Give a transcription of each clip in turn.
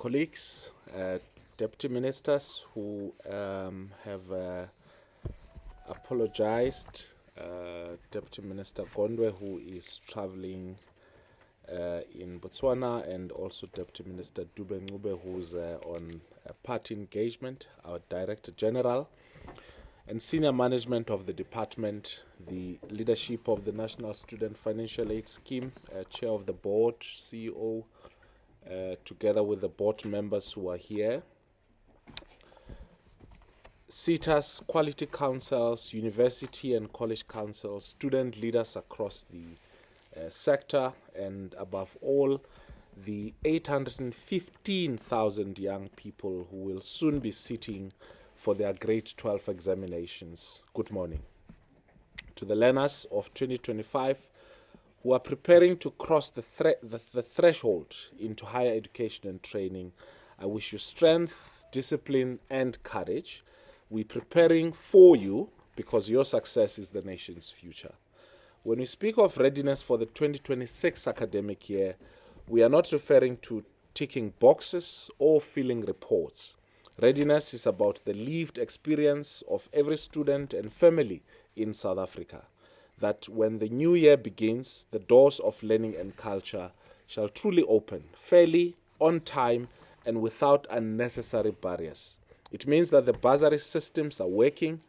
colleagues, deputy ministers who have apologized, Deputy Minister Gondwe, who is traveling in Botswana, and also Deputy Minister Dube Ngube, who's on a party engagement, our Director General, and senior management of the department, the leadership of the National Student Financial Aid Scheme, Chair of the Board, CEO, together with the board members who are here, SETA's quality councils, university and college councils, student leaders across the sector, and above all, the 815,000 young people who will soon be sitting for their grade 12 examinations. Good morning. To the learners of 2025 who are preparing to cross the threshold into higher education and training, I wish you strength, discipline, and courage. We're preparing for you because your success is the nation's future. When we speak of readiness for the 2026 academic year, we are not referring to ticking boxes or filling reports. Readiness is about the lived experience of every student and family in South Africa, that when the new year begins, the doors of learning and culture shall truly open, fairly, on time, and without unnecessary barriers. It means that the bursary systems are working,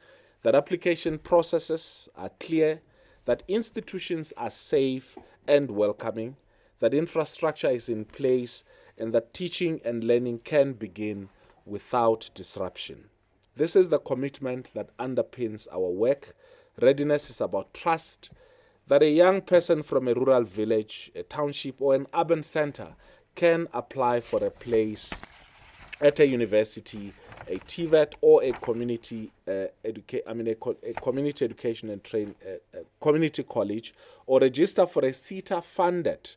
that application processes are clear, that institutions are safe and welcoming, that infrastructure is in place, and that teaching and learning can begin without disruption. This is the commitment that underpins our work. Readiness is about trust, that a young person from a rural village, a township, or an urban center can apply for a place at a university, a TVET, or a community community education and community college, or register for a SETA-funded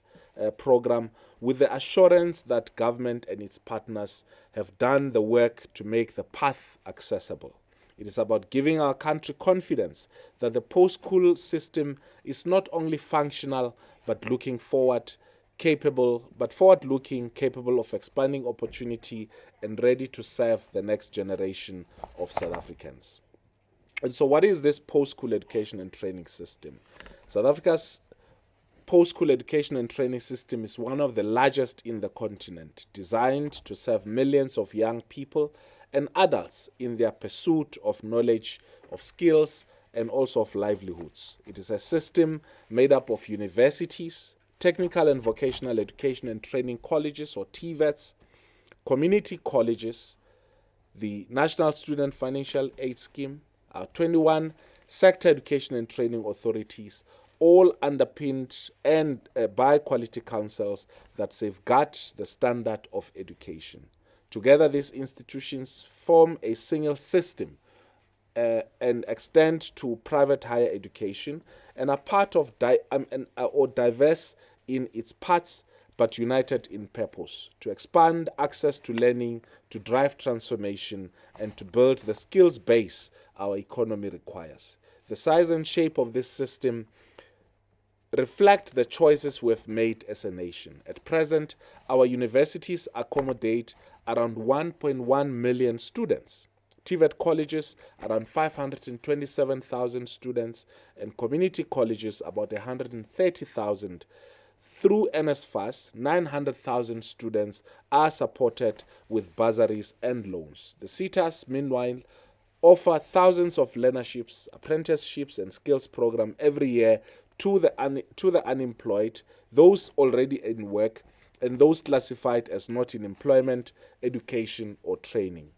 program with the assurance that government and its partners have done the work to make the path accessible. It is about giving our country confidence that the post-school system is not only functional but forward-looking, capable of expanding opportunity, and ready to serve the next generation of South Africans. And so what is this post-school education and training system? South Africa's post-school education and training system is one of the largest in the continent, designed to serve millions of young people and adults in their pursuit of knowledge, of skills, and also of livelihoods. It is a system made up of universities, technical and vocational education and training colleges, or TVETs, community colleges, the National Student Financial Aid Scheme, 21 sector education and training authorities, all underpinned and by quality councils that safeguard the standard of education. Together, these institutions form a single system and extend to private higher education, and are part of or diverse in its parts but united in purpose, to expand access to learning, to drive transformation, and to build the skills base our economy requires. The size and shape of this system reflect the choices we've made as a nation. At present, our universities accommodate around 1.1 million students. TVET colleges, around 527,000 students, and community colleges, about 130,000. Through NSFAS, 900,000 students are supported with bursaries and loans. The SETAs, meanwhile, offer thousands of learnerships, apprenticeships, and skills programs every year to the unemployed, those already in work, and those classified as not in employment, education, or training.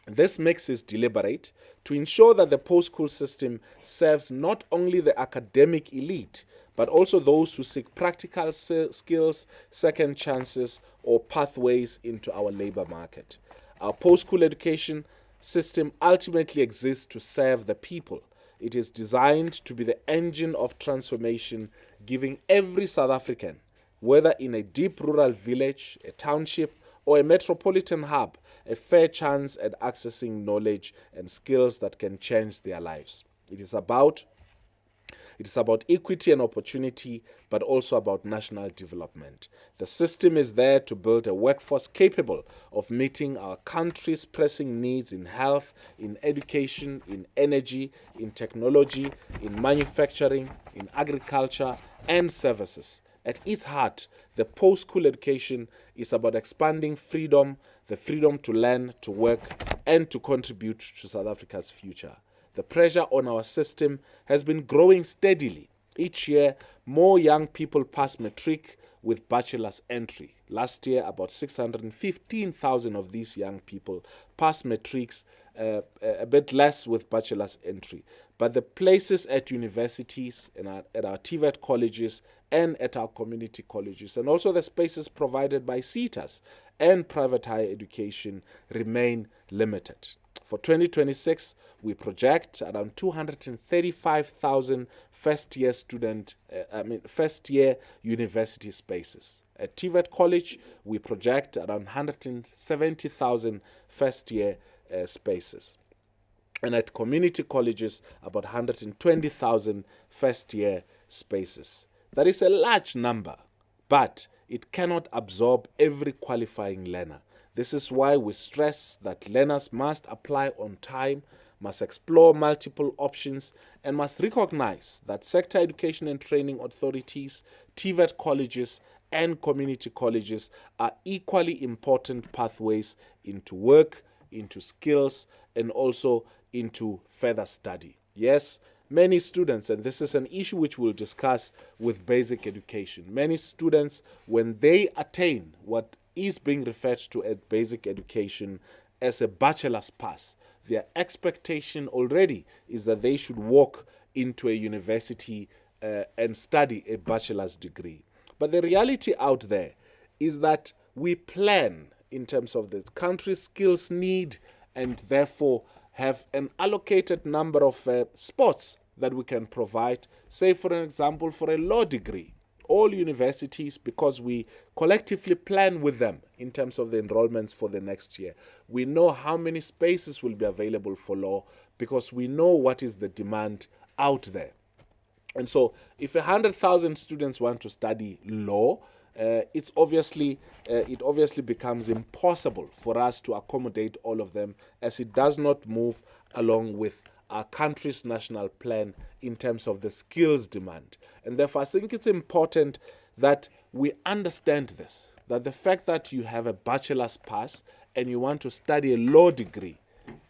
This mix is deliberate to ensure that the post-school system serves not only the academic elite, but also those who seek practical skills, second chances, or pathways into our labor market. Our post-school education system ultimately exists to serve the people. It is designed to be the engine of transformation, giving every South African, whether in a deep rural village, a township, or a metropolitan hub, a fair chance at accessing knowledge and skills that can change their lives. It is about It is about equity and opportunity, but also about national development. The system is there to build a workforce capable of meeting our country's pressing needs in health, in education, in energy, in technology, in manufacturing, in agriculture, and services. At its heart, the post-school education is about expanding freedom, the freedom to learn, to work, and to contribute to South Africa's future. The pressure on our system has been growing steadily. Each year, more young people pass matric with bachelor's entry. Last year, about 615,000 of these young people passed matrics, a bit less with bachelor's entry. But the places at universities, and at our TVET colleges, and at our community colleges, and also the spaces provided by SETAs and private higher education remain limited. For 2026, we project around 235,000 first-year university spaces. At TVET College, we project around 170,000 first-year spaces. And at community colleges, about 120,000 first-year spaces. That is a large number, but it cannot absorb every qualifying learner. This is why we stress that learners must apply on time, must explore multiple options, and must recognize that sector education and training authorities, TVET colleges, and community colleges are equally important pathways into work, into skills, and also into further study. Yes, many students, and this is an issue which we'll discuss with basic education, many students, when they attain what is being referred to as basic education as a bachelor's pass, their expectation already is that they should walk into a university and study a bachelor's degree. But the reality out there is that we plan in terms of the country's skills need, and therefore have an allocated number of spots that we can provide, say for an example, for a law degree. All universities, because we collectively plan with them in terms of the enrollments for the next year, we know how many spaces will be available for law because we know what is the demand out there. And so if 100,000 students want to study law, it obviously becomes impossible for us to accommodate all of them, as it does not move along with our country's national plan in terms of the skills demand. And therefore, I think it's important that we understand this, that the fact that you have a bachelor's pass and you want to study a law degree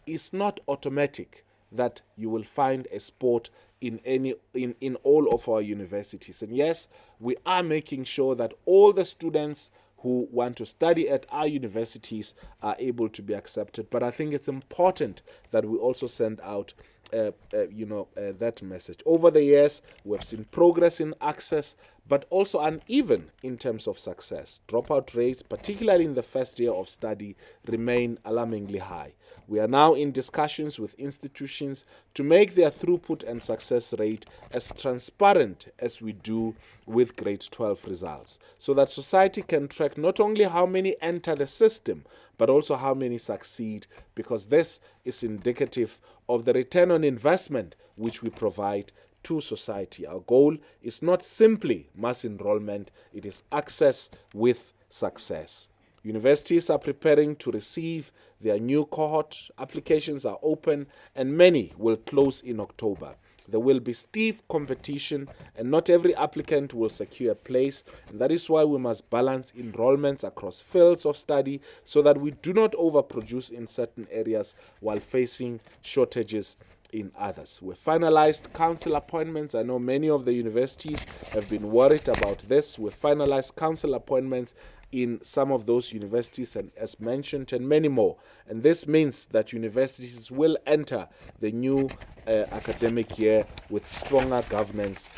is not automatic that you will find a spot in all of our universities. And yes, we are making sure that all the students who want to study at our universities are able to be accepted. But I think it's important that we also send out that message. Over the years, we've seen progress in access, but also uneven in terms of success. Dropout rates, particularly in the first year of study, remain alarmingly high. We are now in discussions with institutions to make their throughput and success rate as transparent as we do with grade 12 results, so that society can track not only how many enter the system, but also how many succeed, because this is indicative of the return on investment which we provide to society. Our goal is not simply mass enrollment, it is access with success. Universities are preparing to receive their new cohort. Applications are open and many will close in October. There will be stiff competition and not every applicant will secure a place. And that is why we must balance enrollments across fields of study so that we do not overproduce in certain areas while facing shortages in others. We've finalized council appointments. I know many of the universities have been worried about this. We've finalized council appointments in some of those universities, and as mentioned, and many more. And this means that universities will enter the new academic year with stronger governance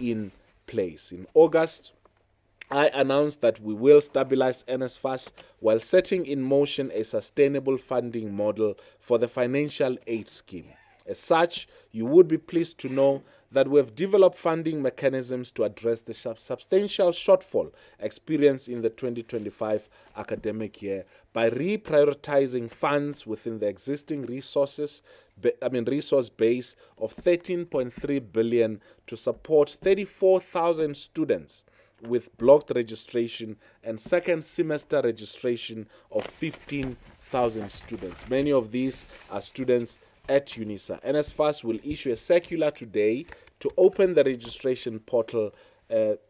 in place. In August, I announced that we will stabilize NSFAS while setting in motion a sustainable funding model for the financial aid scheme. As such, you would be pleased to know that we have developed funding mechanisms to address the substantial shortfall experienced in the 2025 academic year by reprioritizing funds within the existing resource base of 13.3 billion to support 34,000 students with blocked registration and second semester registration of 15,000 students. Many of these are students at UNISA. NSFAS will issue a circular today to open the registration portal.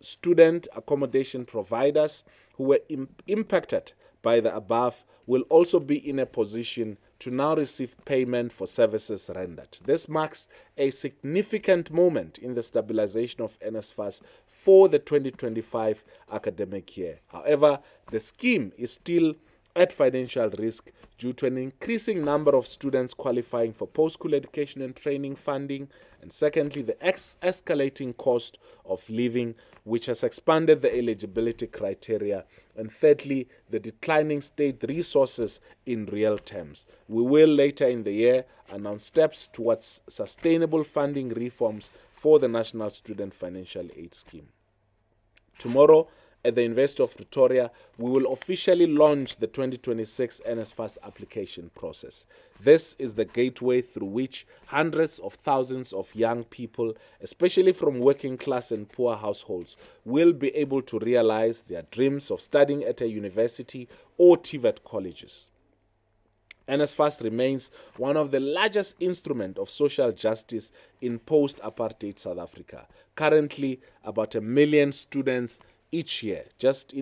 Student accommodation providers who were impacted by the above will also be in a position to now receive payment for services rendered. This marks a significant moment in the stabilization of NSFAS for the 2025 academic year. However, the scheme is still at financial risk due to an increasing number of students qualifying for post-school education and training funding, and secondly, the escalating cost of living, which has expanded the eligibility criteria, and thirdly, the declining state resources in real terms. We will later in the year announce steps towards sustainable funding reforms for the National Student Financial Aid Scheme. Tomorrow, at the University of Pretoria, we will officially launch the 2026 NSFAS application process. This is the gateway through which hundreds of thousands of young people, especially from working class and poor households, will be able to realize their dreams of studying at a university or TVET colleges. NSFAS remains one of the largest instruments of social justice in post-apartheid South Africa. Currently, about 1 million students each year, just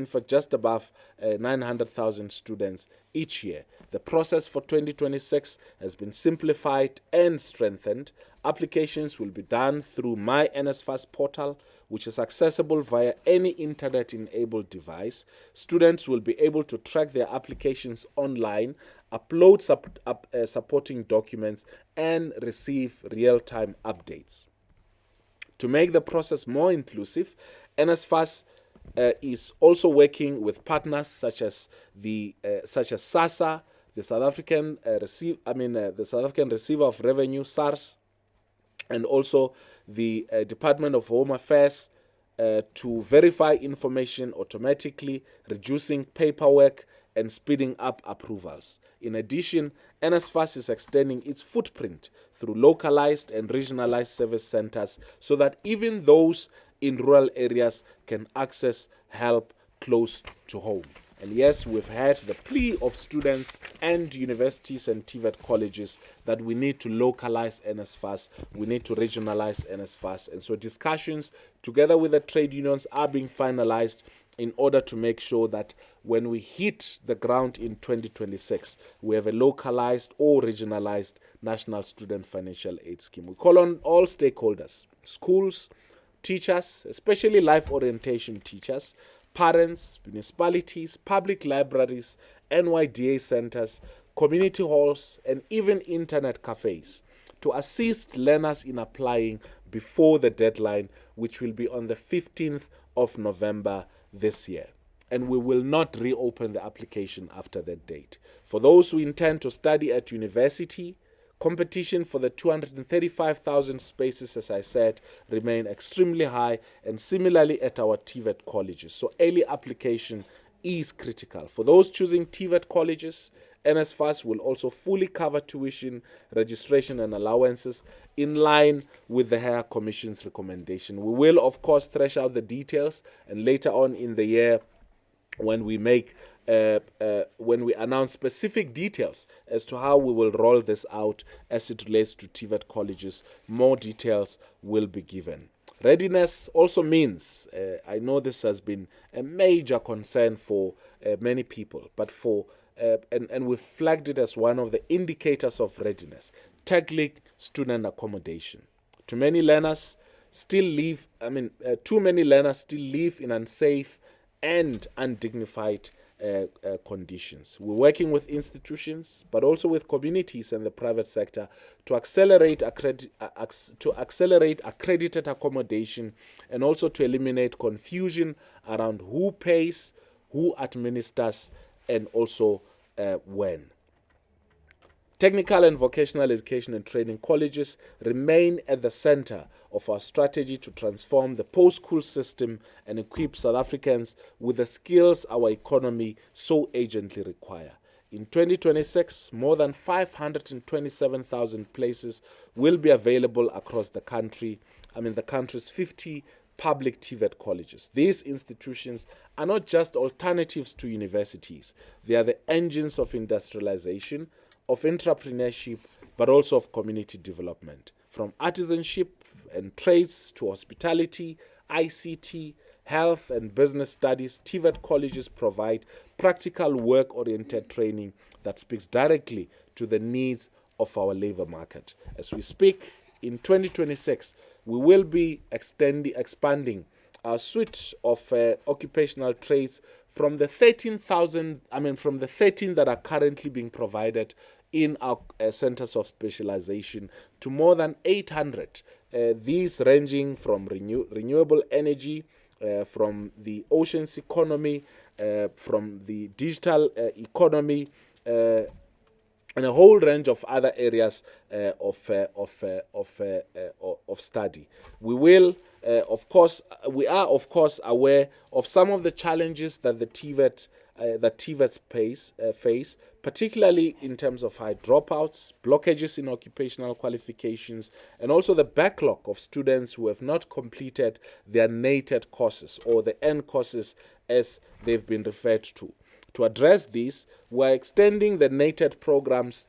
above 900,000 students each year. The process for 2026 has been simplified and strengthened. Applications will be done through My NSFAS portal, which is accessible via any internet-enabled device. Students will be able to track their applications online, upload supporting documents, and receive real-time updates. To make the process more inclusive, NSFAS is also working with partners such as SASSA, the South African the South African Receiver of Revenue, SARS, and also the Department of Home Affairs to verify information automatically, reducing paperwork and speeding up approvals. In addition, NSFAS is extending its footprint through localized and regionalized service centers so that even those in rural areas can access help close to home. And yes, we've heard the plea of students and universities and TVET colleges that we need to localize NSFAS, we need to regionalize NSFAS. And so discussions together with the trade unions are being finalized in order to make sure that when we hit the ground in 2026, we have a localized or regionalized National Student Financial Aid Scheme. We call on all stakeholders, schools, teachers, especially life orientation teachers, parents, municipalities, public libraries, NYDA centers, community halls, and even internet cafes to assist learners in applying before the deadline, which will be on the 15th of November this year. And we will not reopen the application after that date. For those who intend to study at university, competition for the 235,000 spaces, as I said, remain extremely high, and similarly at our TVET colleges. So early application is critical. For those choosing TVET colleges, NSFAS will also fully cover tuition, registration and allowances in line with the Higher Commission's recommendation. We will, of course, thresh out the details, and later on in the year, when we announce specific details as to how we will roll this out as it relates to TVET colleges, more details will be given. Readiness also means, I know this has been a major concern for many people, but and we flagged it as one of the indicators of readiness, tackling student accommodation. Too many learners still live in unsafe and undignified conditions. We're working with institutions, but also with communities and the private sector to accelerate accredited accommodation, and also to eliminate confusion around who pays, who administers, and also when. Technical and vocational education and training colleges remain at the center of our strategy to transform the post-school system and equip South Africans with the skills our economy so urgently requires. In 2026, more than 527,000 places will be available across the country, the country's 50 public TVET colleges. These institutions are not just alternatives to universities. They are the engines of industrialization, of entrepreneurship, but also of community development. From artisanship and trades to hospitality, ICT, health and business studies, TVET colleges provide practical work-oriented training that speaks directly to the needs of our labor market. As we speak, in 2026, we will be expanding our suite of occupational trades from the 13 that are currently being provided in our centers of specialization to more than 800. These ranging from renewable energy, from the oceans economy, from the digital economy, and a whole range of other areas of study. We are of course aware of some of the challenges that the TVETs face, particularly in terms of high dropouts, blockages in occupational qualifications, and also the backlog of students who have not completed their NATED courses, or the N courses as they've been referred to. To address this, we're extending the NATED programs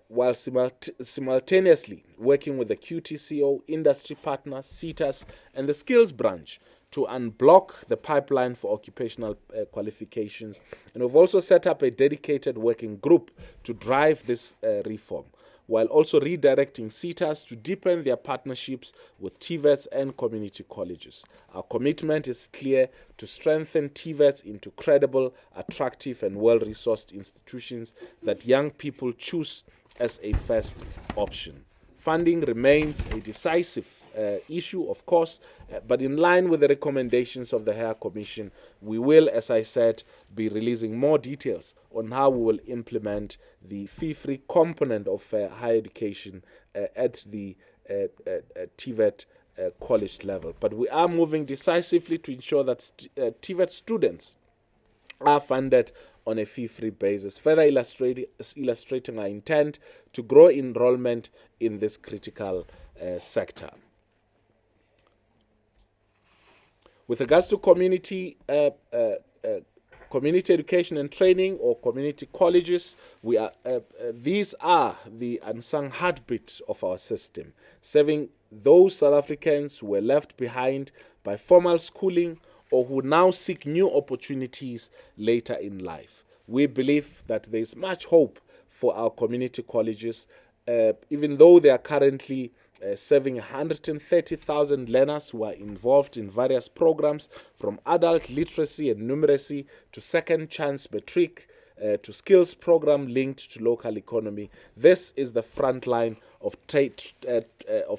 while simultaneously working with the QTCO, industry partners, SETAs, and the skills branch to unblock the pipeline for occupational qualifications. And we've also set up a dedicated working group to drive this reform, while also redirecting SETAs to deepen their partnerships with TVETs and community colleges. Our commitment is clear: to strengthen TVETs into credible, attractive, and well-resourced institutions that young people choose as a first option. Funding remains a decisive issue, of course, but in line with the recommendations of the Higher Commission, we will, as I said, be releasing more details on how we will implement the fee-free component of higher education at the TVET college level. But we are moving decisively to ensure that TVET students are funded on a fee-free basis, further illustrating our intent to grow enrollment in this critical sector. With regards to community education and training, or community colleges, these are the unsung heartbeat of our system, serving those South Africans who were left behind by formal schooling or who now seek new opportunities later in life. We believe that there is much hope for our community colleges, even though they are currently serving 130,000 learners who are involved in various programs, from adult literacy and numeracy to second chance matric, to skills program linked to local economy. This is the front line of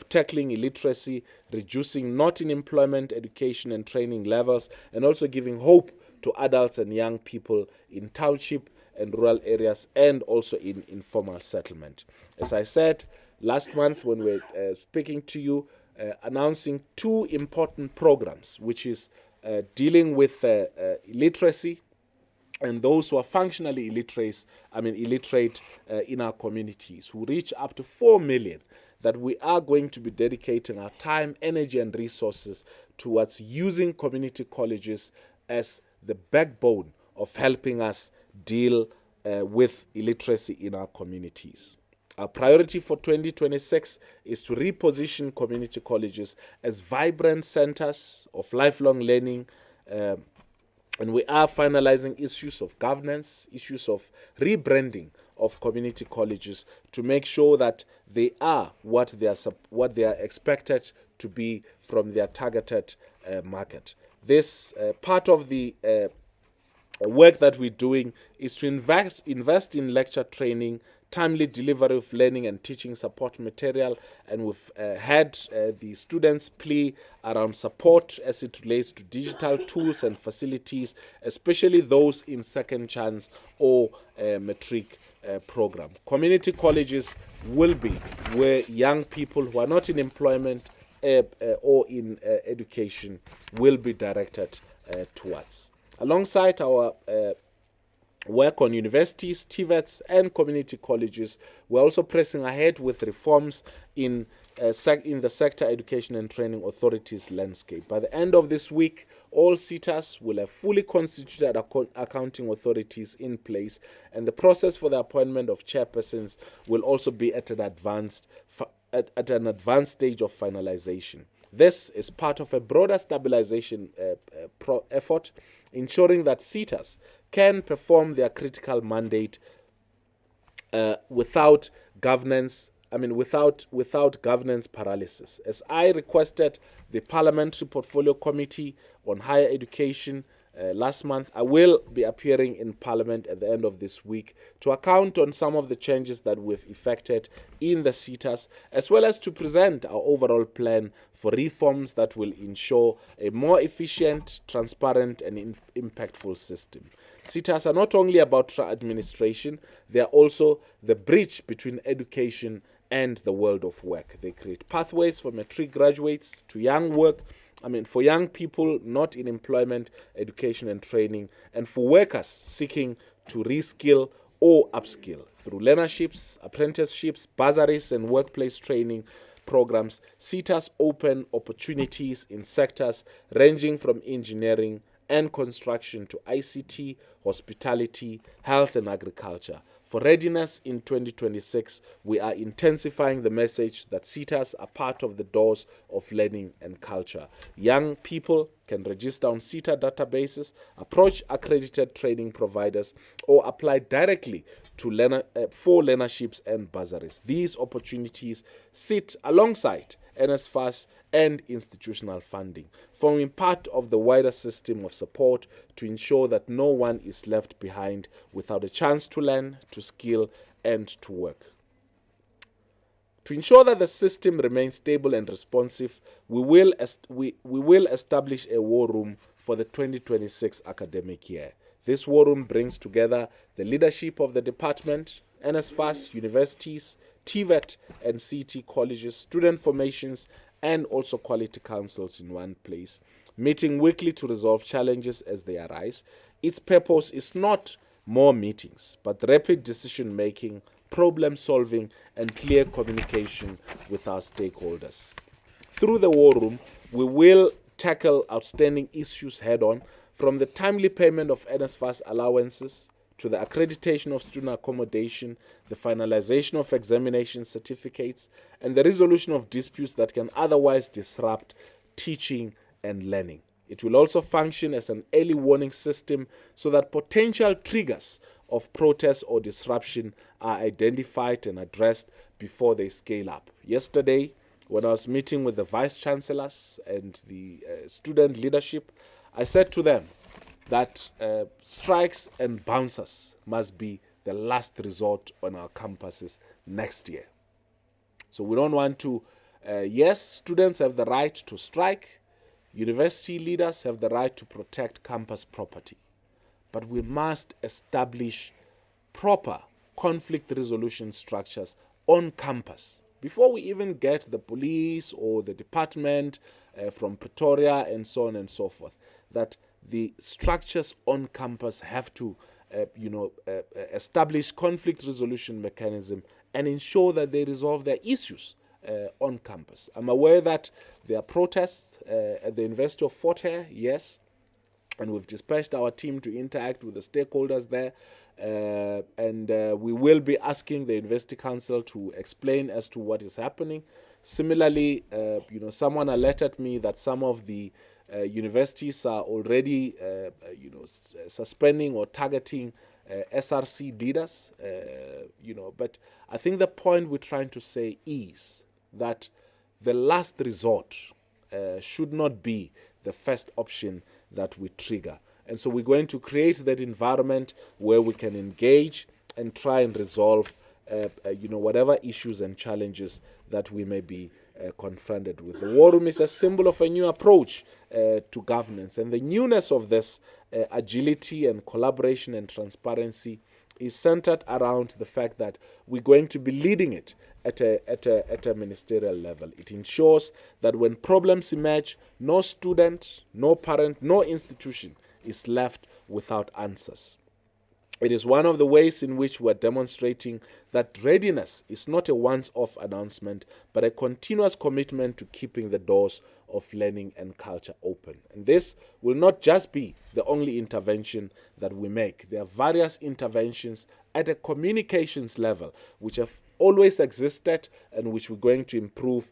tackling illiteracy, reducing not in employment, education and training levels, and also giving hope to adults and young people in township and rural areas, and also in informal settlement. As I said last month when we were speaking to you, announcing two important programs, which is dealing with illiteracy and those who are functionally illiterate in our communities, who reach up to 4 million, that we are going to be dedicating our time, energy and resources towards using community colleges as the backbone of helping us deal with illiteracy in our communities. Our priority for 2026 is to reposition community colleges as vibrant centers of lifelong learning, and we are finalizing issues of governance, issues of rebranding of community colleges to make sure that they are what they are expected to be from their targeted market. This part of the work that we're doing is to invest in lecture training, timely delivery of learning and teaching support material, and we've had the students' plea around support as it relates to digital tools and facilities, especially those in second chance or matric program. Community colleges will be where young people who are not in employment or in education will be directed towards. Alongside our work on universities, TVETs, and community colleges, we're also pressing ahead with reforms in the Sector Education and Training Authorities landscape. By the end of this week, all SETAs will have fully constituted accounting authorities in place, and the process for the appointment of chairpersons will also be at an advanced stage of finalization. This is part of a broader stabilization effort, ensuring that SETAs can perform their critical mandate without governance paralysis. As I requested the Parliamentary Portfolio Committee on Higher Education last month, I will be appearing in Parliament at the end of this week to account on some of the changes that we've effected in the SETAs, as well as to present our overall plan for reforms that will ensure a more efficient, transparent, and impactful system. SETAs are not only about administration, they are also the bridge between education and the world of work. They create pathways for matric graduates to for young people not in employment, education and training, and for workers seeking to reskill or upskill through learnerships, apprenticeships, bursaries and workplace training programs. SETAs open opportunities in sectors ranging from engineering and construction to ICT, hospitality, health and agriculture. For readiness in 2026, we are intensifying the message that SETAs are part of the doors of learning and culture. Young people can register on SETA databases, approach accredited training providers, or apply directly to for learnerships and bursaries. These opportunities sit alongside NSFAS and institutional funding, forming part of the wider system of support to ensure that no one is left behind without a chance to learn, to skill, and to work. To ensure that the system remains stable and responsive, we will establish a war room for the 2026 academic year. This war room brings together the leadership of the department, NSFAS, universities, TVET and CET colleges, student formations, and also quality councils in one place, meeting weekly to resolve challenges as they arise. Its purpose is not more meetings, but rapid decision-making, problem-solving, and clear communication with our stakeholders. Through the war room, we will tackle outstanding issues head-on, from the timely payment of NSFAS allowances to the accreditation of student accommodation, the finalization of examination certificates, and the resolution of disputes that can otherwise disrupt teaching and learning. It will also function as an early warning system so that potential triggers of protest or disruption are identified and addressed before they scale up. Yesterday, when I was meeting with the vice chancellors and the student leadership, I said to them that strikes and bouncers must be the last resort on our campuses next year. So we don't want to, yes, students have the right to strike, university leaders have the right to protect campus property, but we must establish proper conflict resolution structures on campus before we even get the police or the department from Pretoria and so on and so forth, that the structures on campus have to establish conflict resolution mechanism and ensure that they resolve their issues on campus. I'm aware that there are protests at the University of Fort Hare, yes, and we've dispatched our team to interact with the stakeholders there, and we will be asking the University Council to explain as to what is happening. Similarly, someone alerted me that some of the universities are already, suspending or targeting SRC leaders, but I think the point we're trying to say is that the last resort should not be the first option that we trigger. And so we're going to create that environment where we can engage and try and resolve whatever issues and challenges that we may be confronted with. The war room is a symbol of a new approach to governance, and the newness of this agility and collaboration and transparency is centered around the fact that we're going to be leading it at a ministerial level. It ensures that when problems emerge, no student, no parent, no institution is left without answers. It is one of the ways in which we're demonstrating that readiness is not a once-off announcement, but a continuous commitment to keeping the doors of learning and culture open. And this will not just be the only intervention that we make. There are various interventions at a communications level which have always existed and which we're going to improve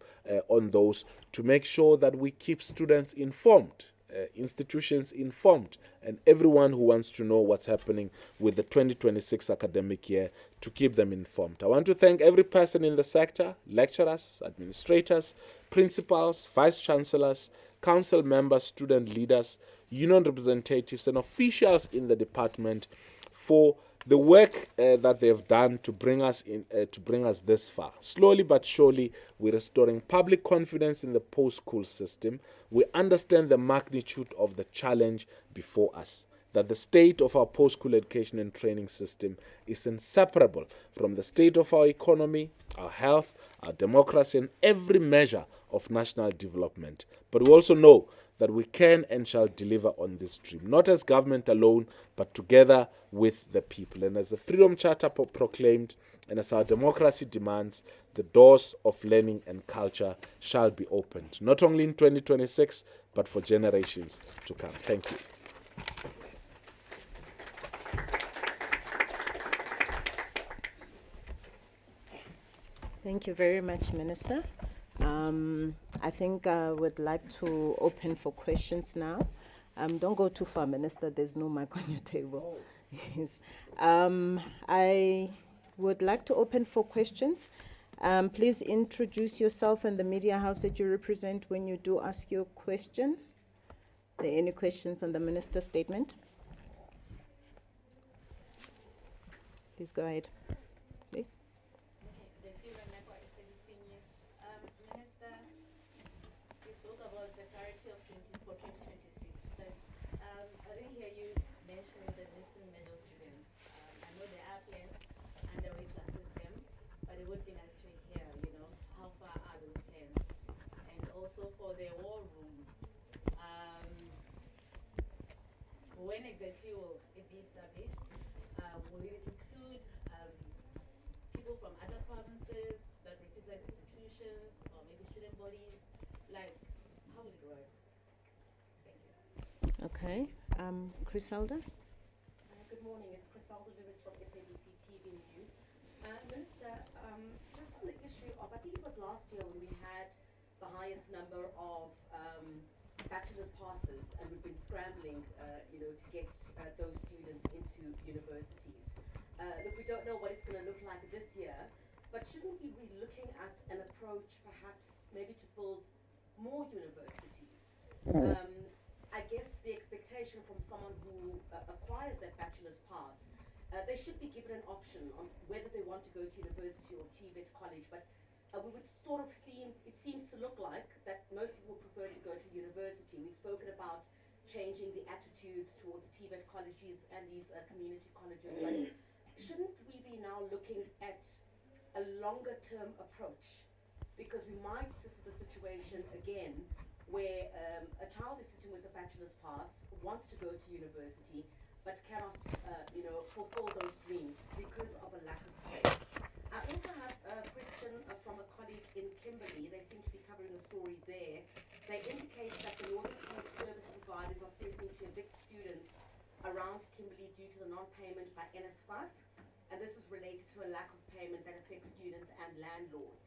on those to make sure that we keep students informed, institutions informed, and everyone who wants to know what's happening with the 2026 academic year to keep them informed. I want to thank every person in the sector, lecturers, administrators, principals, vice chancellors, council members, student leaders, union representatives, and officials in the department for the work that they've done to bring us this far. Slowly but surely, we're restoring public confidence in the post-school system. We understand the magnitude of the challenge before us, that the state of our post-school education and training system is inseparable from the state of our economy, our health, our democracy, and every measure of national development. But we also know that we can and shall deliver on this dream, not as government alone, but together with the people. And as the Freedom Charter proclaimed, and as our democracy demands, the doors of learning and culture shall be opened, not only in 2026, but for generations to come. Thank you. Thank you very much, Minister. I think I would like to open for questions now. Don't go too far, Minister. There's no mic on your table. Yes. I would like to open for questions. Please introduce yourself and the media house that you represent when you do ask your question. Are there any questions on the Minister's statement? Please go ahead. For the war room, when exactly will it be established? Will it include people from other provinces that represent institutions or maybe student bodies? Like, how will it work? Thank you. Okay. Criselda? Good morning. It's Criselda Lewis from SABC TV News. Minister, just on the issue of, I think it was last year when we had the highest number of bachelor's passes, and we've been scrambling, to get those students into universities. Look, we don't know what it's going to look like this year, but shouldn't we be looking at an approach, perhaps, maybe to build more universities? I guess the expectation from someone who acquires that bachelor's pass, they should be given an option on whether they want to go to university or TVET college, but we would sort of it seems to look like that most people prefer to go to university. We've spoken about changing the attitudes towards TVET colleges and these community colleges, but shouldn't we be now looking at a longer term approach? Because we might sit with the situation again where a child is sitting with a bachelor's pass, wants to go to university, but cannot fulfill those dreams because of a lack of space. I also have a question from a colleague in Kimberley. They seem to be covering a story there. They indicate that the Northern Cape service providers are threatening to evict students around Kimberley due to the non-payment by NSFAS, and this is related to a lack of payment that affects students and landlords.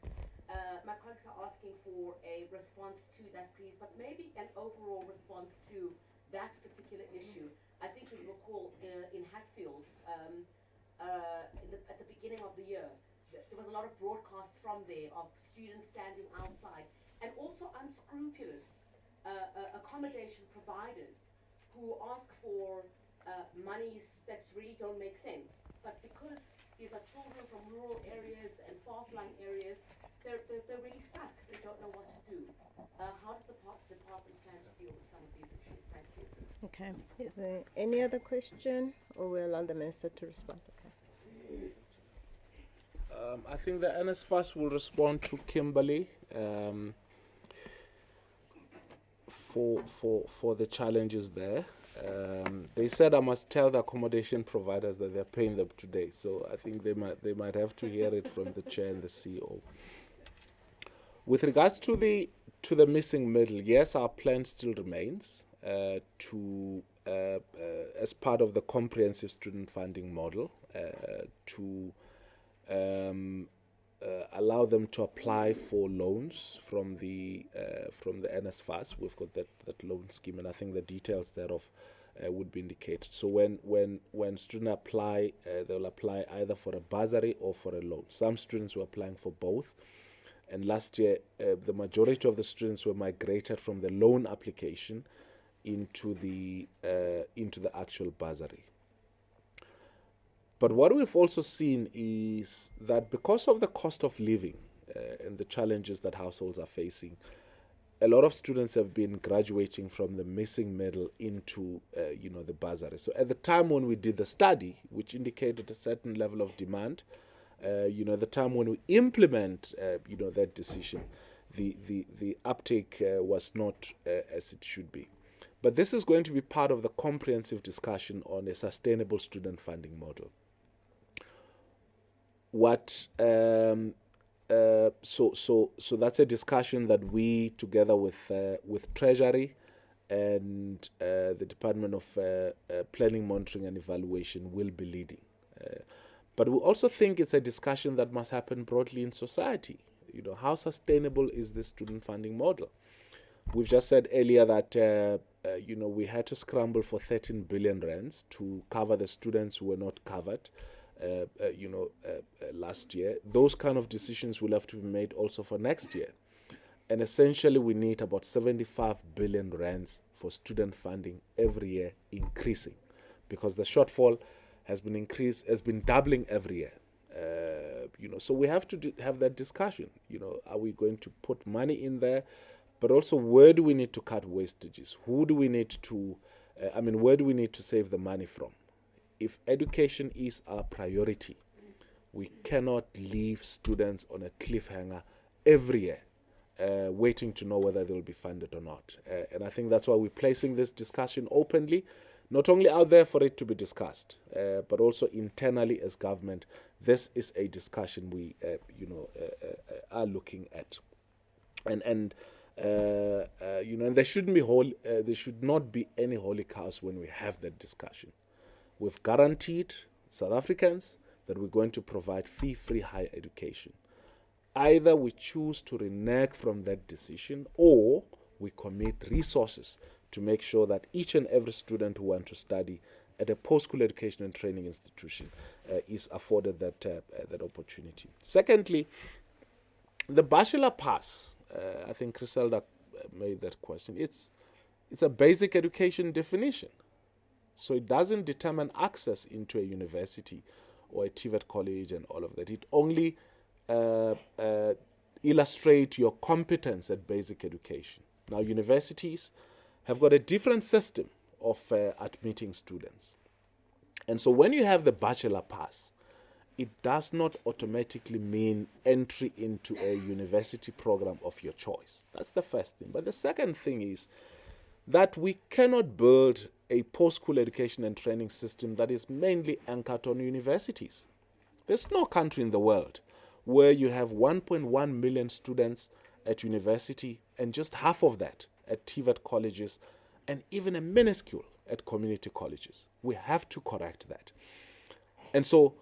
My colleagues are asking for a response to that, please, but maybe an overall response to that particular issue. I think you recall in Hatfield, at the beginning of the year, there was a lot of broadcasts from there of students standing outside, and also unscrupulous accommodation providers who ask for monies that really don't make sense. But because these are children from rural areas and far-flung areas. They're really stuck. They don't know what to do. How does the department plan to deal with some of these issues? Thank you. Okay. Is there any other question, or we'll allow the minister to respond? Okay. I think the NSFAS will respond to Kimberly for the challenges there. They said I must tell the accommodation providers that they're paying them today, so I think they might have to hear it from the chair and the CEO. With regards to the missing middle, yes, our plan still remains to as part of the comprehensive student funding model to allow them to apply for loans from the NSFAS. We've got that loan scheme, and I think the details thereof would be indicated. So when students apply, they'll apply either for a bursary or for a loan. Some students were applying for both, and last year the majority of the students were migrated from the loan application into the actual bursary. But what we've also seen is that because of the cost of living and the challenges that households are facing, a lot of students have been graduating from the missing middle into the bursary. So at the time when we did the study, which indicated a certain level of demand, at the time when we implement that decision, the uptake was not as it should be. But this is going to be part of the comprehensive discussion on a sustainable student funding model. So that's a discussion that we, together with Treasury and the Department of Planning, Monitoring and Evaluation, will be leading. But we also think it's a discussion that must happen broadly in society. How sustainable is this student funding model? We've just said earlier that we had to scramble for 13 billion rands to cover the students who were not covered. Last year. Those kind of decisions will have to be made also for next year. And essentially, we need about 75 billion rands for student funding every year, increasing, because the shortfall has been doubling every year. So we have to have that discussion. Are we going to put money in there? But also, where do we need to cut wastages? Who do we need to? Where do we need to save the money from? If education is our priority, we cannot leave students on a cliffhanger every year, waiting to know whether they will be funded or not. And I think that's why we're placing this discussion openly, not only out there for it to be discussed, but also internally as government. This is a discussion we, are looking at, and there shouldn't be there should not be any holy cows when we have that discussion. We've guaranteed South Africans that we're going to provide fee-free higher education. Either we choose to renege from that decision, or we commit resources to make sure that each and every student who wants to study at a post-school education and training institution is afforded that opportunity. Secondly, the bachelor pass, I think Griselda made that question. It's a basic education definition. So it doesn't determine access into a university or a TVET college and all of that. It only illustrates your competence at basic education. Now, universities have got a different system of admitting students. And so when you have the bachelor pass, it does not automatically mean entry into a university program of your choice. That's the first thing. But the second thing is that we cannot build a post-school education and training system that is mainly anchored on universities. There's no country in the world where you have 1.1 million students at university and just half of that at TVET colleges, and even a minuscule at community colleges. We have to correct that. And so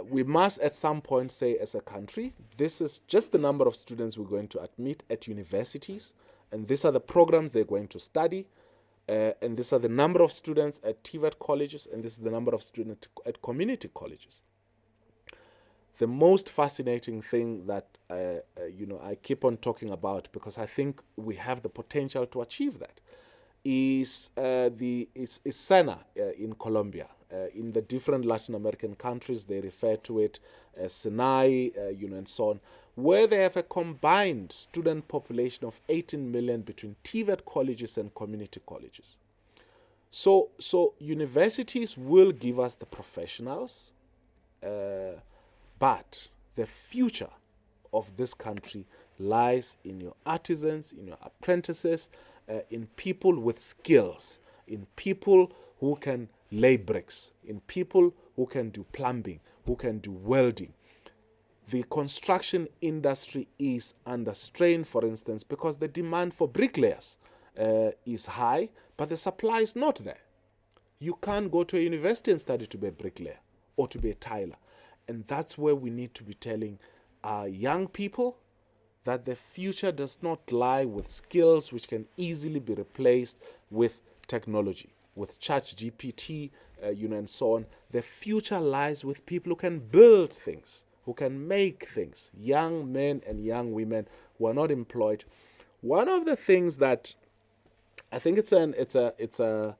we must at some point say, as a country, this is just the number of students we're going to admit at universities, and these are the programs they're going to study, and these are the number of students at TVET colleges, and this is the number of students at community colleges. The most fascinating thing that I keep on talking about, because I think we have the potential to achieve that, is SENA in Colombia. In the different Latin American countries, they refer to it as Sinai, and so on, where they have a combined student population of 18 million between TVET colleges and community colleges. So universities will give us the professionals, but the future of this country lies in your artisans, in your apprentices, in people with skills, in people who can lay bricks, in people who can do plumbing, who can do welding. The construction industry is under strain, for instance, because the demand for bricklayers is high, but the supply is not there. You can't go to a university and study to be a bricklayer or to be a tiler. And that's where we need to be telling our young people that the future does not lie with skills which can easily be replaced with technology, with ChatGPT, and so on. The future lies with people who can build things, who can make things, young men and young women who are not employed. One of the things that I think it's a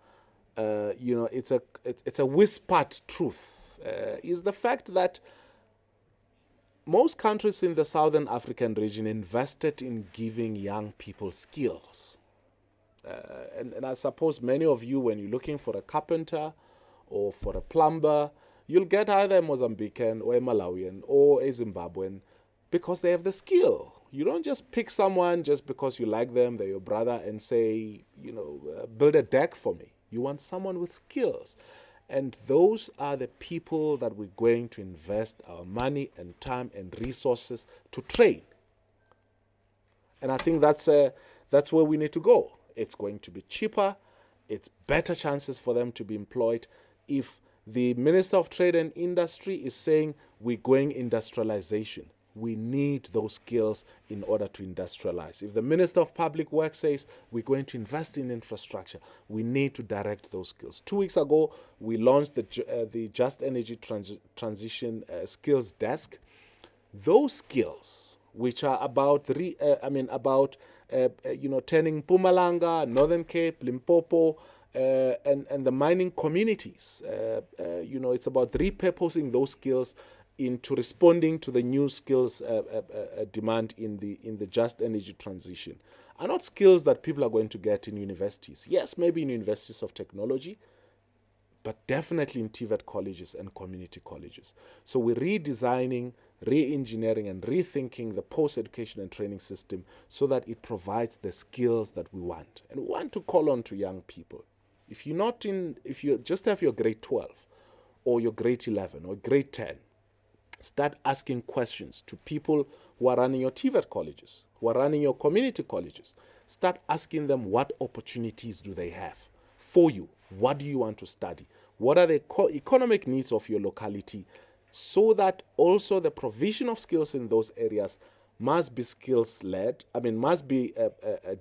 whispered truth is the fact that most countries in the Southern African region invested in giving young people skills. And I suppose many of you, when you're looking for a carpenter or for a plumber, you'll get either a Mozambican or a Malawian or a Zimbabwean because they have the skill. You don't just pick someone just because you like them, they're your brother, and say, build a deck for me. You want someone with skills. And those are the people that we're going to invest our money and time and resources to train. And I think that's where we need to go. It's going to be cheaper. It's better chances for them to be employed. If the Minister of Trade and Industry is saying we're going industrialization, we need those skills in order to industrialize. If the Minister of Public Works says we're going to invest in infrastructure, we need to direct those skills. 2 weeks ago, we launched the Just Energy Transition Skills Desk. Those skills, which are about turning Mpumalanga, Northern Cape, Limpopo, and the mining communities. It's about repurposing those skills into responding to the new skills demand in the just energy transition. Are not skills that people are going to get in universities. Yes, maybe in universities of technology, but definitely in TVET colleges and community colleges. So we're redesigning, re-engineering, and rethinking the post-education and training system so that it provides the skills that we want. And we want to call on to young people. If you just have your grade 12 or your grade 11 or grade 10, start asking questions to people who are running your TVET colleges, who are running your community colleges. Start asking them what opportunities do they have for you. What do you want to study? What are the economic needs of your locality? So that also the provision of skills in those areas must be skills-led, must be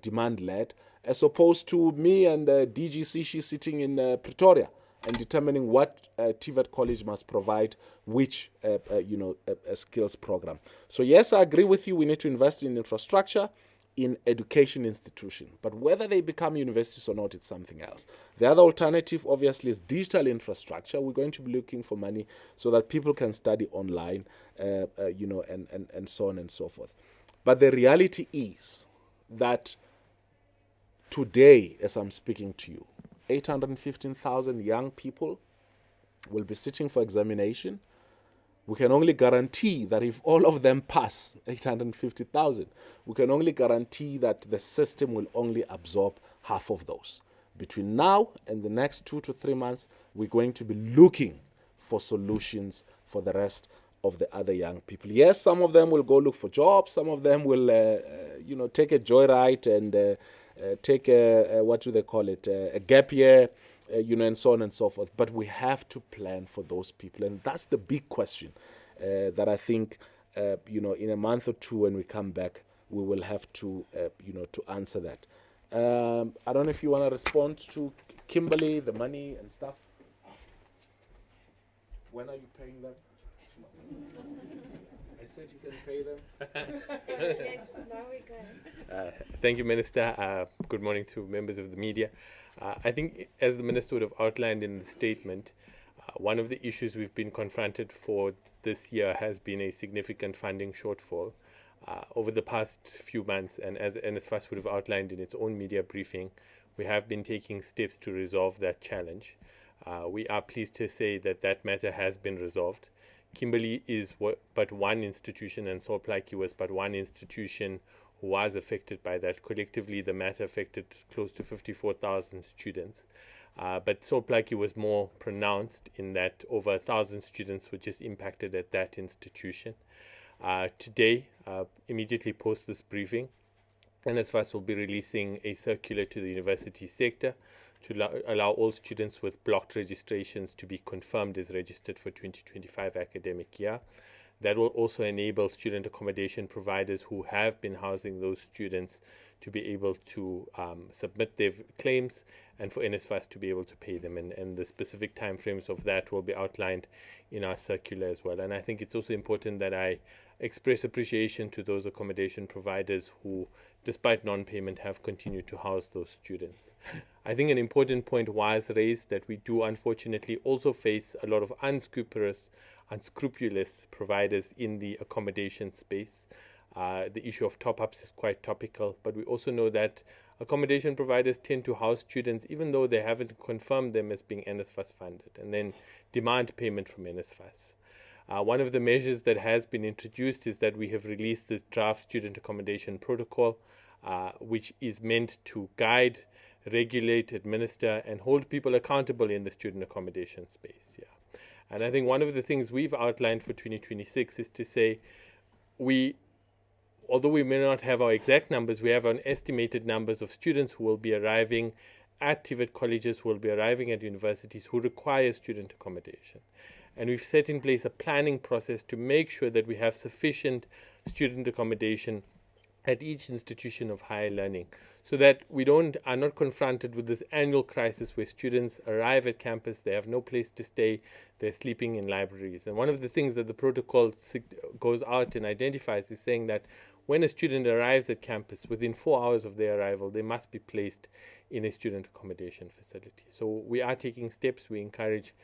demand-led, as opposed to me and DGC, she's sitting in Pretoria and determining what TVET college must provide which a skills program. So yes, I agree with you, we need to invest in infrastructure, in education institution. But whether they become universities or not, it's something else. The other alternative, obviously, is digital infrastructure. We're going to be looking for money so that people can study online, and so on and so forth. But the reality is that today, as I'm speaking to you, 815,000 young people will be sitting for examination. We can only guarantee that if all of them pass 850,000, we can only guarantee that the system will only absorb half of those. Between now and the next 2 to 3 months, we're going to be looking for solutions for the rest of the other young people. Yes, some of them will go look for jobs. Some of them will, take a joyride and take a gap year, and so on and so forth. But we have to plan for those people. And that's the big question that I think, in a month or two when we come back, we will have to, to answer that. I don't know if you want to respond to Kimberly, the money and stuff. When are you paying that? I said you can pay them. Yes, now we can. Thank you, Minister. Good morning to members of the media. I think, as the Minister would have outlined in the statement, one of the issues we've been confronted for this year has been a significant funding shortfall. Over the past few months, and as NSFAS would have outlined in its own media briefing, we have been taking steps to resolve that challenge. We are pleased to say that that matter has been resolved. Kimberley is but one institution, and Salt Plaatje was but one institution who was affected by that. Collectively, the matter affected close to 54,000 students. But Salt Plaatje was more pronounced in that over 1,000 students were just impacted at that institution. Today, immediately post this briefing, NSFAS will be releasing a circular to the university sector to allow all students with blocked registrations to be confirmed as registered for 2025 academic year. That will also enable student accommodation providers who have been housing those students to be able to submit their claims and for NSFAS to be able to pay them. And the specific timeframes of that will be outlined in our circular as well. And I think it's also important that I express appreciation to those accommodation providers who, despite non-payment, have continued to house those students. I think an important point was raised that we do unfortunately also face a lot of unscrupulous providers in the accommodation space. The issue of top-ups is quite topical, but we also know that accommodation providers tend to house students even though they haven't confirmed them as being NSFAS funded, and then demand payment from NSFAS. One of the measures that has been introduced is that we have released this draft student accommodation protocol, which is meant to guide, regulate, administer, and hold people accountable in the student accommodation space. Yeah. And I think one of the things we've outlined for 2026 is to say although we may not have our exact numbers, we have an estimated numbers of students who will be arriving at TVET colleges, who will be arriving at universities who require student accommodation. And we've set in place a planning process to make sure that we have sufficient student accommodation at each institution of higher learning, so that we are not confronted with this annual crisis where students arrive at campus, they have no place to stay, they're sleeping in libraries. And one of the things that the protocol goes out and identifies is saying that when a student arrives at campus, within 4 hours of their arrival, they must be placed in a student accommodation facility. So we are taking steps. We encourage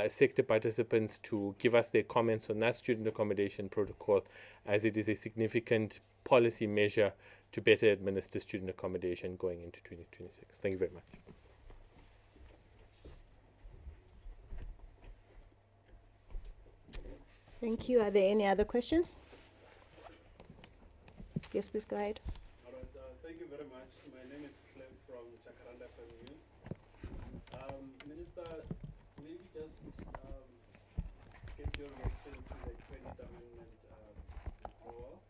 sector participants to give us their comments on that student accommodation protocol, as it is a significant policy measure to better administer student accommodation going into 2026. Thank you very much. Thank you. Are there any other questions? Yes, please go ahead. All right, thank you very much. My name is Clem from Jacaranda FM News. Minister, maybe just get your reaction to the credit amendment withdrawal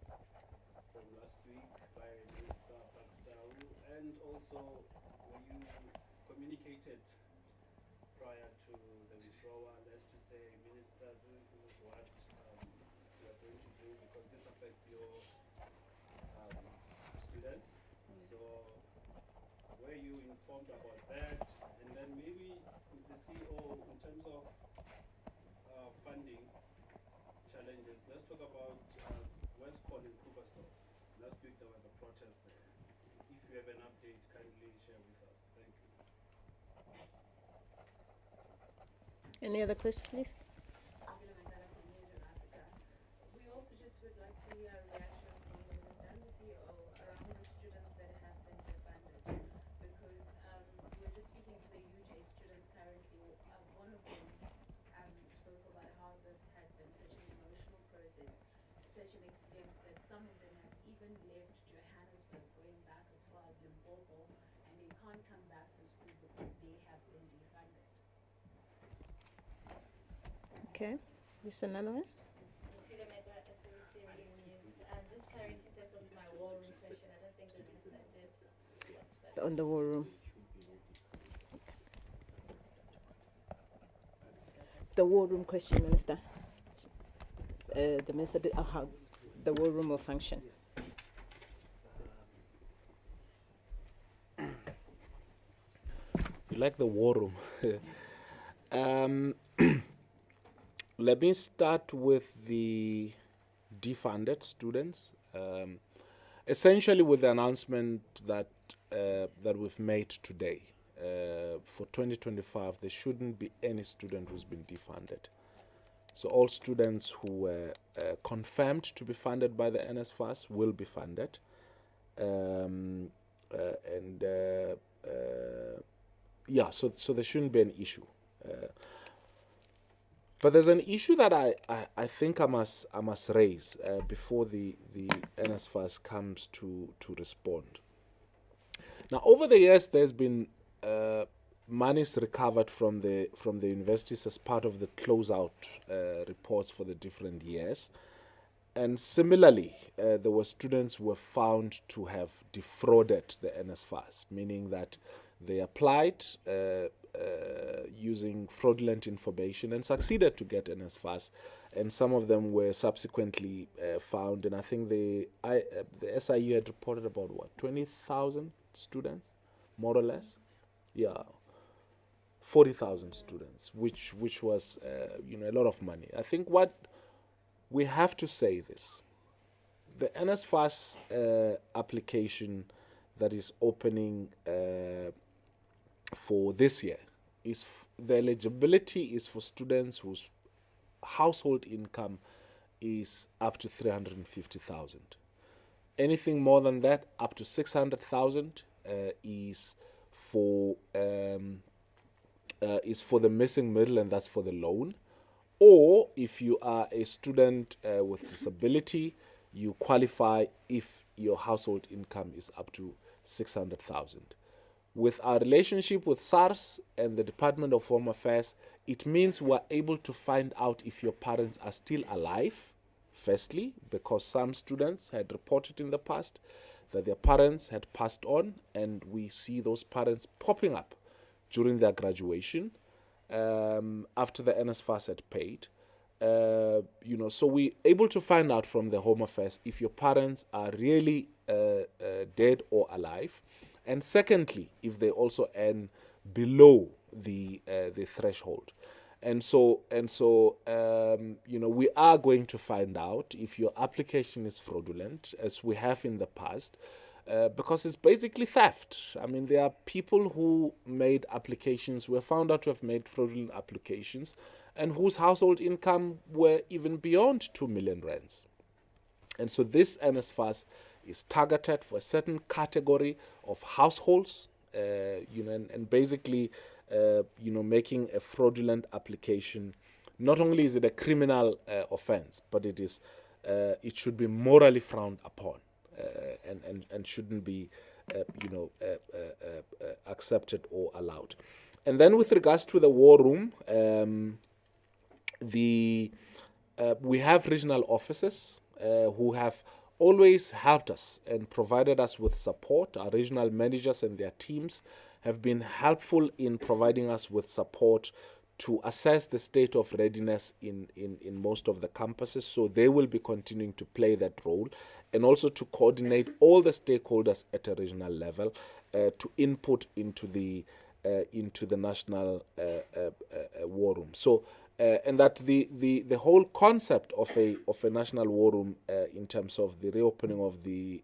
from last week by Minister Baxter, and also were you communicated prior to the withdrawal as to say, Minister, this is what we are going to do because this affects your students. So were you informed about that? And then maybe with the CEO, in terms of funding challenges, let's talk about Westport and Krugersdorp. Last week there was a protest there. If you have an update, kindly share with us. Thank you. Any other questions, please? Buti Manamela from News in Africa. We also just would like to hear a reaction from the Minister and the CEO around the students that have been defunded. Because we're just speaking to the UJ students currently. One of them spoke about how this had been such an emotional process, to such an extent that some of them have even left Johannesburg, going back as far as Limpopo, and they can't come back to school because they have been defunded. Okay. This is another one. Buti Manamela, SABC News. Just clarity in terms of my war room question, I don't think the minister did. On the war room. The war room question, Minister. The minister, how the war room will function. You like the war room. let me start with the defunded students. Essentially, with the announcement that that we've made today, for 2025, there shouldn't be any student who's been defunded. So all students who were confirmed to be funded by the NSFAS will be funded. So there shouldn't be an issue. But there's an issue that I think I must raise before the NSFAS comes to respond. Now, over the years, there's been monies recovered from the universities as part of the closeout reports for the different years. And similarly, there were students who were found to have defrauded the NSFAS, meaning that they applied using fraudulent information and succeeded to get NSFAS, and some of them were subsequently found. And I think the SIU had reported about 20,000 students, more or less, 40,000 students, which was a lot of money. I think what we have to say this: the NSFAS application that is opening for this year is the eligibility is for students whose household income is up to 350,000. Anything more than that, up to 600,000, is for the missing middle, and that's for the loan. Or if you are a student with disability, you qualify if your household income is up to 600,000. With our relationship with SARS and the Department of Home Affairs, it means we're able to find out if your parents are still alive, firstly, because some students had reported in the past that their parents had passed on, and we see those parents popping up during their graduation after the NSFAS had paid. So we're able to find out from the Home Affairs if your parents are really dead or alive. And secondly, if they also earn below the threshold. And so we are going to find out if your application is fraudulent, as we have in the past, because it's basically theft. I mean, there are people who made applications, were found out to have made fraudulent applications, and whose household income were even beyond 2 million rands. And so this NSFAS is targeted for a certain category of households, and basically, making a fraudulent application. Not only is it a criminal offense, but it should be morally frowned upon, and shouldn't be, accepted or allowed. And then, with regards to the war room, we have regional officers who have always helped us and provided us with support. Our regional managers and their teams have been helpful in providing us with support to assess the state of readiness in most of the campuses. So they will be continuing to play that role, and also to coordinate all the stakeholders at a regional level to input into the national war room. So. And that the whole concept of a national war room in terms of the reopening of the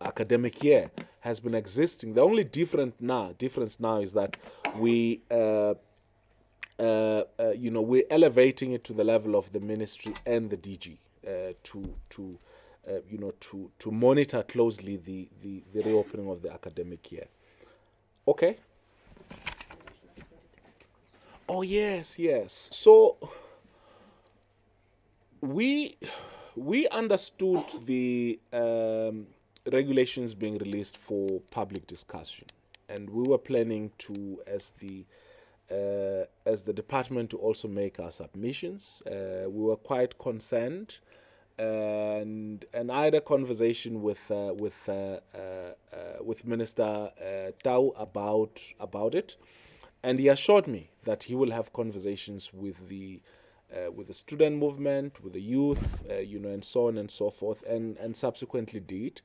academic year has been existing. The only difference now is that we're elevating it to the level of the ministry and the DG to monitor closely the reopening of the academic year. Okay. Oh, yes. So we understood the regulations being released for public discussion, and we were planning to, as the department, to also make our submissions. We were quite concerned, and I had a conversation with Minister Tau about it. And he assured me that he will have conversations with the student movement, with the youth, and so on and so forth, and subsequently did.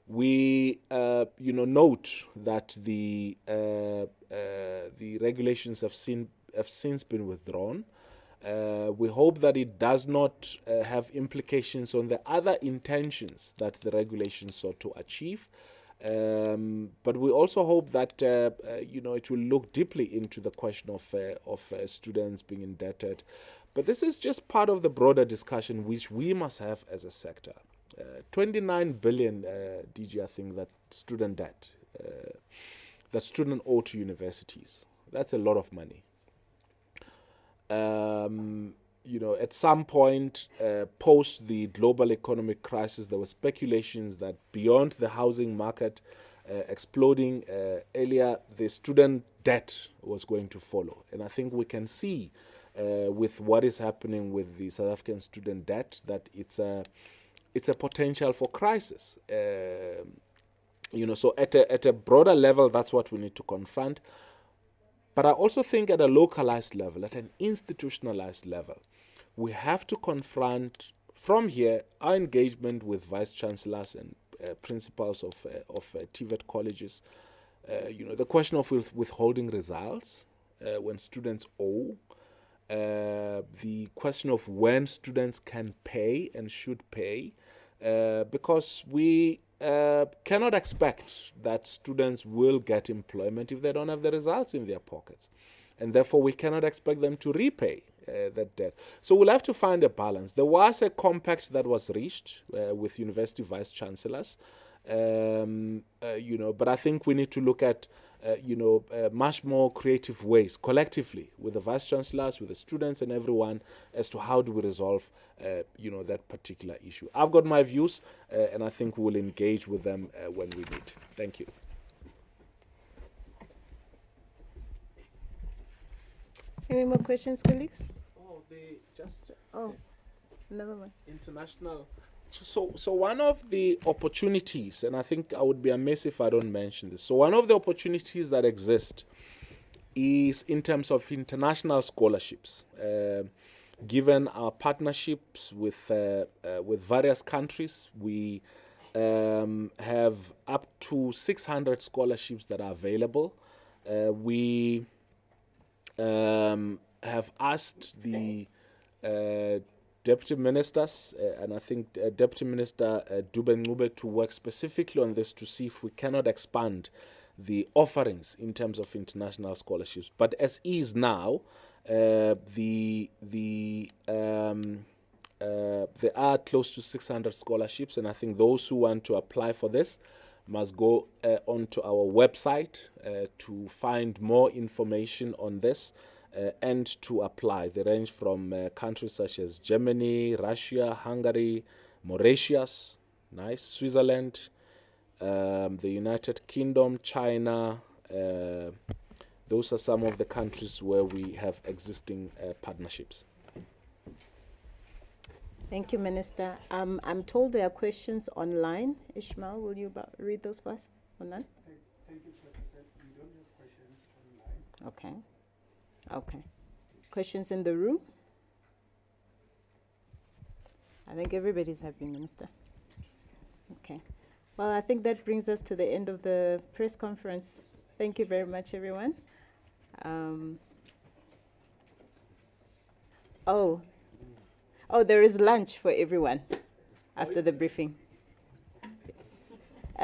We, note that the regulations have since been withdrawn. We hope that it does not have implications on the other intentions that the regulation sought to achieve. But we also hope that it will look deeply into the question of students being indebted. But this is just part of the broader discussion which we must have as a sector. 29 billion, DG, I think, that student debt, that student owe to universities. That's a lot of money. At some point, post the global economic crisis, there were speculations that beyond the housing market exploding earlier, the student debt was going to follow. And I think we can see with what is happening with the South African student debt that it's a potential for crisis. So at a broader level, that's what we need to confront. But I also think at a localized level, at an institutionalized level, we have to confront from here our engagement with vice chancellors and principals of TVET colleges. The question of withholding results when students owe, the question of when students can pay and should pay, because we cannot expect that students will get employment if they don't have the results in their pockets. And therefore, we cannot expect them to repay that debt. So we'll have to find a balance. There was a compact that was reached with university vice chancellors, but I think we need to look at much more creative ways collectively with the vice chancellors, with the students and everyone as to how do we resolve that particular issue. I've got my views and I think we will engage with them when we meet. Thank you. Any more questions, colleagues? Never mind. International. So one of the opportunities, and I think I would be amiss if I don't mention this. So one of the opportunities that exist is in terms of international scholarships. Given our partnerships with various countries, we have up to 600 scholarships that are available. We have asked the deputy ministers, and I think Deputy Minister Dube Ncube to work specifically on this to see if we cannot expand the offerings in terms of international scholarships. But as is now, there are close to 600 scholarships, and I think those who want to apply for this must go onto our website to find more information on this and to apply. They range from countries such as Germany, Russia, Hungary, Mauritius, Switzerland, the United Kingdom, China. Those are some of the countries where we have existing partnerships. Thank you, Minister. I'm told there are questions online. Ishmael, will you read those for us online? Thank you, Chairperson. We don't have questions online. Okay. Questions in the room? I think everybody's happy, Minister. Okay. Well, I think that brings us to the end of the press conference. Thank you very much, everyone. There is lunch for everyone after the briefing.